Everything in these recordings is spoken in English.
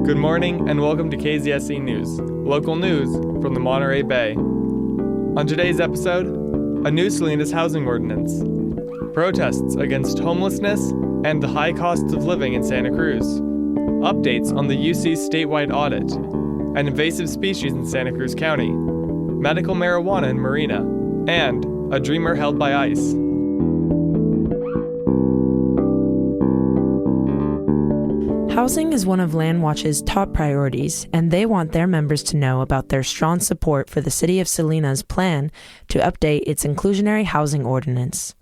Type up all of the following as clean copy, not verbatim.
Good morning and welcome to KZSC News, local news from the Monterey Bay. On today's episode, a new Salinas housing ordinance, protests against homelessness and the high costs of living in Santa Cruz, updates on the UC statewide audit, an invasive species in Santa Cruz County, medical marijuana in Marina, and a dreamer held by ICE. Housing is one of LandWatch's top priorities, and they want their members to know about their strong support for the City of Salinas' plan to update its inclusionary housing ordinance.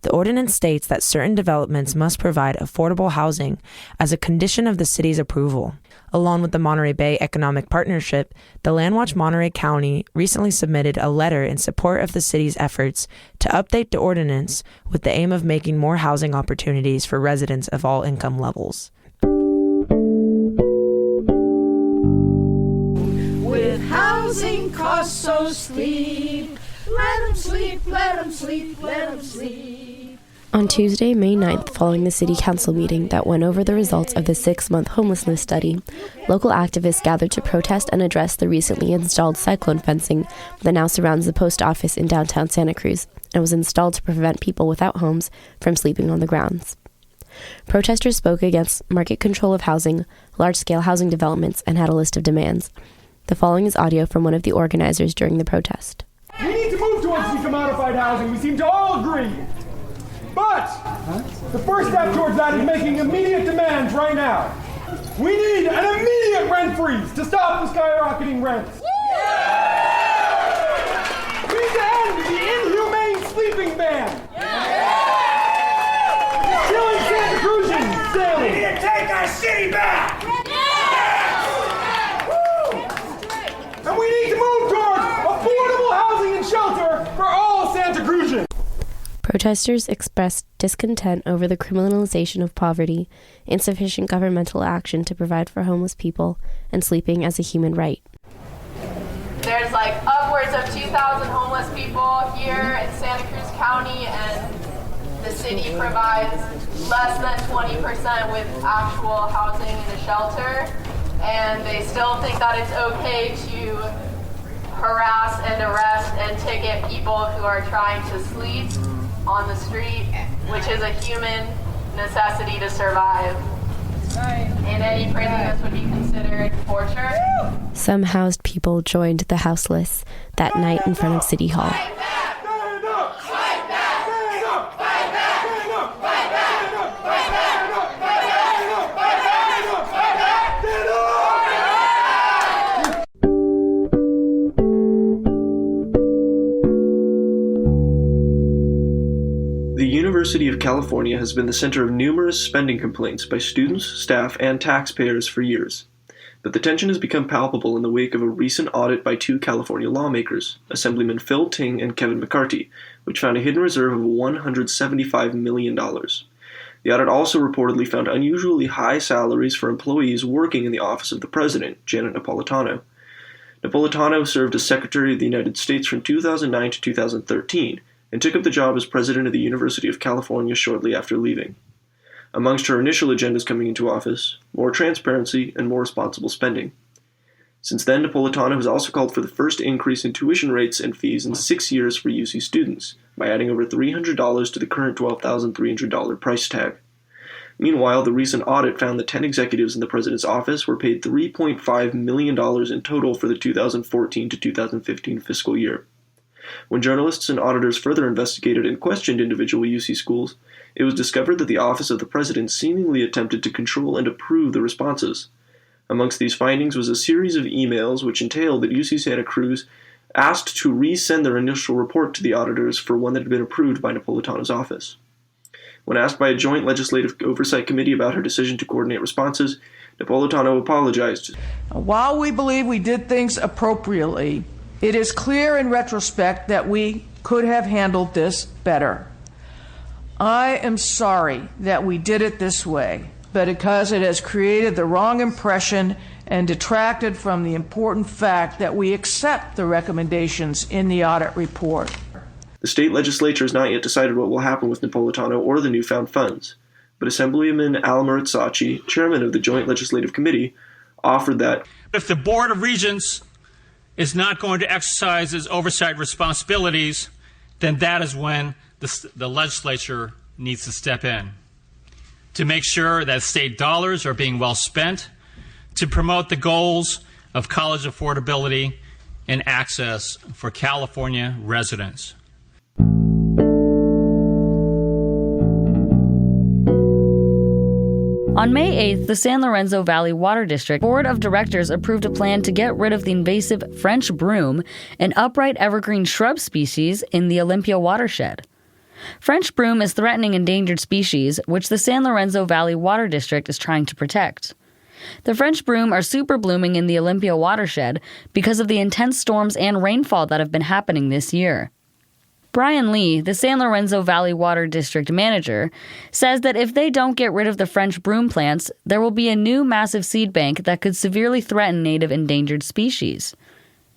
The ordinance states that certain developments must provide affordable housing as a condition of the city's approval. Along with the Monterey Bay Economic Partnership, the LandWatch Monterey County recently submitted a letter in support of the city's efforts to update the ordinance with the aim of making more housing opportunities for residents of all income levels. With housing costs so steep, let 'em sleep, let 'em sleep, let 'em sleep. On Tuesday, May 9th, following the City Council meeting that went over the results of the 6-month homelessness study, local activists gathered to protest and address the recently installed cyclone fencing that now surrounds the post office in downtown Santa Cruz and was installed to prevent people without homes from sleeping on the grounds. Protesters spoke against market control of housing, large-scale housing developments, and had a list of demands. The following is audio from one of the organizers during the protest. We need to move towards decommodified housing. We seem to all agree. But the first step towards that is making immediate demands right now. We need an immediate rent freeze to stop the skyrocketing rents. We need to end the inhumane sleeping ban. It's killing Santa Cruzans daily. We need to take our city back. And we need to move towards affordable housing and shelter for all Santa Cruzans. Protesters expressed discontent over the criminalization of poverty, insufficient governmental action to provide for homeless people, and sleeping as a human right. There's like upwards of 2,000 homeless people here in Santa Cruz County, and the city provides less than 20% with actual housing in a shelter. And they still think that it's okay to harass and arrest and ticket people who are trying to sleep on the street, which is a human necessity to survive. In any prison, this would be considered torture. Some housed people joined the houseless that night in front of City Hall. The University of California has been the center of numerous spending complaints by students, staff, and taxpayers for years. But the tension has become palpable in the wake of a recent audit by two California lawmakers, Assemblyman Phil Ting and Kevin McCarthy, which found a hidden reserve of $175 million. The audit also reportedly found unusually high salaries for employees working in the office of the president, Janet Napolitano. Napolitano served as Secretary of the United States from 2009 to 2013, and took up the job as president of the University of California shortly after leaving. Amongst her initial agendas coming into office, more transparency and more responsible spending. Since then, Napolitano has also called for the first increase in tuition rates and fees in 6 years for UC students, by adding over $300 to the current $12,300 price tag. Meanwhile, the recent audit found that 10 executives in the president's office were paid $3.5 million in total for the 2014 to 2015 fiscal year. When journalists and auditors further investigated and questioned individual UC schools, it was discovered that the Office of the President seemingly attempted to control and approve the responses. Amongst these findings was a series of emails which entailed that UC Santa Cruz asked to resend their initial report to the auditors for one that had been approved by Napolitano's office. When asked by a joint legislative oversight committee about her decision to coordinate responses, Napolitano apologized. While we believe we did things appropriately, it is clear in retrospect that we could have handled this better. I am sorry that we did it this way, but because it has created the wrong impression and detracted from the important fact that we accept the recommendations in the audit report. The state legislature has not yet decided what will happen with Napolitano or the newfound funds, but Assemblyman Al Maritzacci, chairman of the Joint Legislative Committee, offered that if the Board of Regents is not going to exercise its oversight responsibilities, then that is when the legislature needs to step in to make sure that state dollars are being well spent to promote the goals of college affordability and access for California residents. On May 8th, the San Lorenzo Valley Water District Board of Directors approved a plan to get rid of the invasive French broom, an upright evergreen shrub species in the Olympia watershed. French broom is a threatening endangered species, which the San Lorenzo Valley Water District is trying to protect. The French broom are super blooming in the Olympia watershed because of the intense storms and rainfall that have been happening this year. Brian Lee, the San Lorenzo Valley Water District manager, says that if they don't get rid of the French broom plants, there will be a new massive seed bank that could severely threaten native endangered species.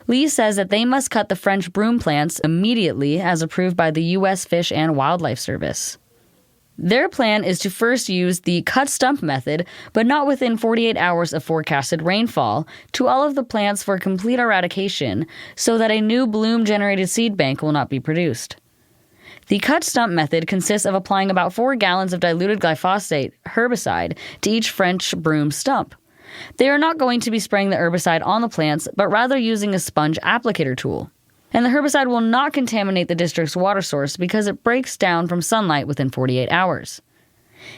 Lee says that they must cut the French broom plants immediately as approved by the U.S. Fish and Wildlife Service. Their plan is to first use the cut stump method, but not within 48 hours of forecasted rainfall, to all of the plants for complete eradication so that a new bloom-generated seed bank will not be produced. The cut stump method consists of applying about 4 gallons of diluted glyphosate herbicide to each French broom stump. They are not going to be spraying the herbicide on the plants, but rather using a sponge applicator tool. And the herbicide will not contaminate the district's water source because it breaks down from sunlight within 48 hours.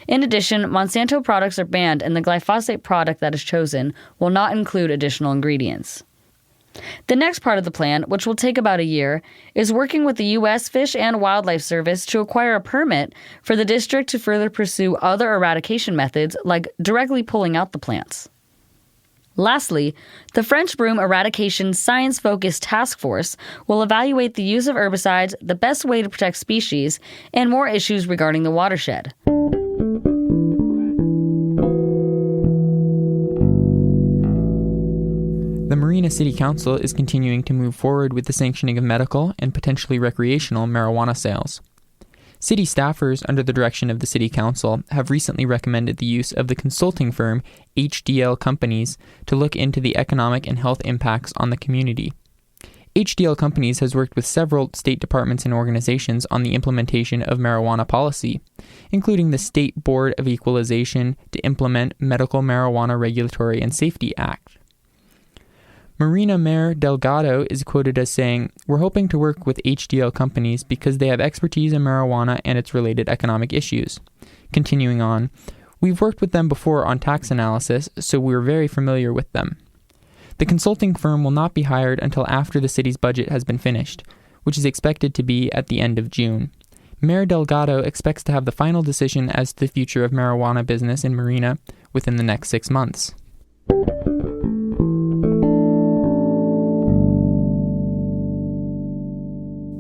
In addition, Monsanto products are banned, and the glyphosate product that is chosen will not include additional ingredients. The next part of the plan, which will take about a year, is working with the U.S. Fish and Wildlife Service to acquire a permit for the district to further pursue other eradication methods like directly pulling out the plants. Lastly, the French broom eradication science-focused task force will evaluate the use of herbicides, the best way to protect species, and more issues regarding the watershed. The Marina City Council is continuing to move forward with the sanctioning of medical and potentially recreational marijuana sales. City staffers, under the direction of the City Council, have recently recommended the use of the consulting firm HDL Companies to look into the economic and health impacts on the community. HDL Companies has worked with several state departments and organizations on the implementation of marijuana policy, including the State Board of Equalization to implement Medical Marijuana Regulatory and Safety Act. Marina Mayor Delgado is quoted as saying, "We're hoping to work with HDL Companies because they have expertise in marijuana and its related economic issues." Continuing on, "We've worked with them before on tax analysis, so we're very familiar with them." The consulting firm will not be hired until after the city's budget has been finished, which is expected to be at the end of June. Mayor Delgado expects to have the final decision as to the future of marijuana business in Marina within the next 6 months.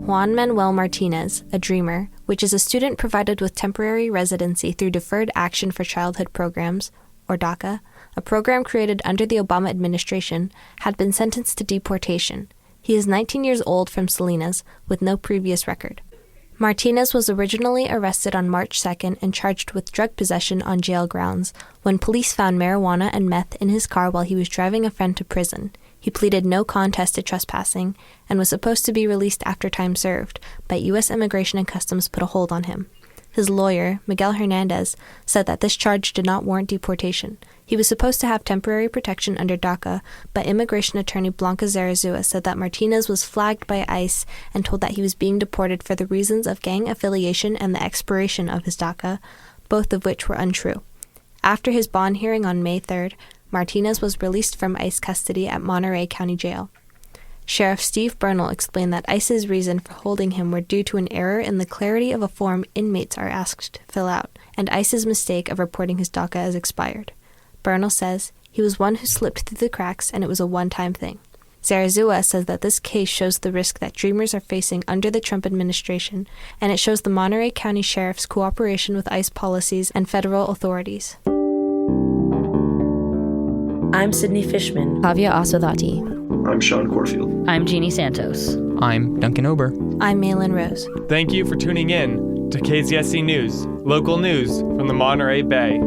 Juan Manuel Martinez, a dreamer, which is a student provided with temporary residency through Deferred Action for Childhood Programs, or DACA, a program created under the Obama administration, had been sentenced to deportation. He is 19 years old from Salinas, with no previous record. Martinez was originally arrested on March 2nd and charged with drug possession on jail grounds when police found marijuana and meth in his car while he was driving a friend to prison. He pleaded no contest to trespassing and was supposed to be released after time served, but U.S. Immigration and Customs put a hold on him. His lawyer, Miguel Hernandez, said that this charge did not warrant deportation. He was supposed to have temporary protection under DACA, but immigration attorney Blanca Zarazua said that Martinez was flagged by ICE and told that he was being deported for the reasons of gang affiliation and the expiration of his DACA, both of which were untrue. After his bond hearing on May 3rd, Martinez was released from ICE custody at Monterey County Jail. Sheriff Steve Bernal explained that ICE's reason for holding him were due to an error in the clarity of a form inmates are asked to fill out, and ICE's mistake of reporting his DACA as expired. Bernal says he was one who slipped through the cracks and it was a one-time thing. Zarazua says that this case shows the risk that dreamers are facing under the Trump administration, and it shows the Monterey County Sheriff's cooperation with ICE policies and federal authorities. I'm Sydney Fishman. Kavya Aswadhati. I'm Sean Corfield. I'm Jeannie Santos. I'm Duncan Ober. I'm Maelin Rose. Thank you for tuning in to KZSC News, local news from the Monterey Bay.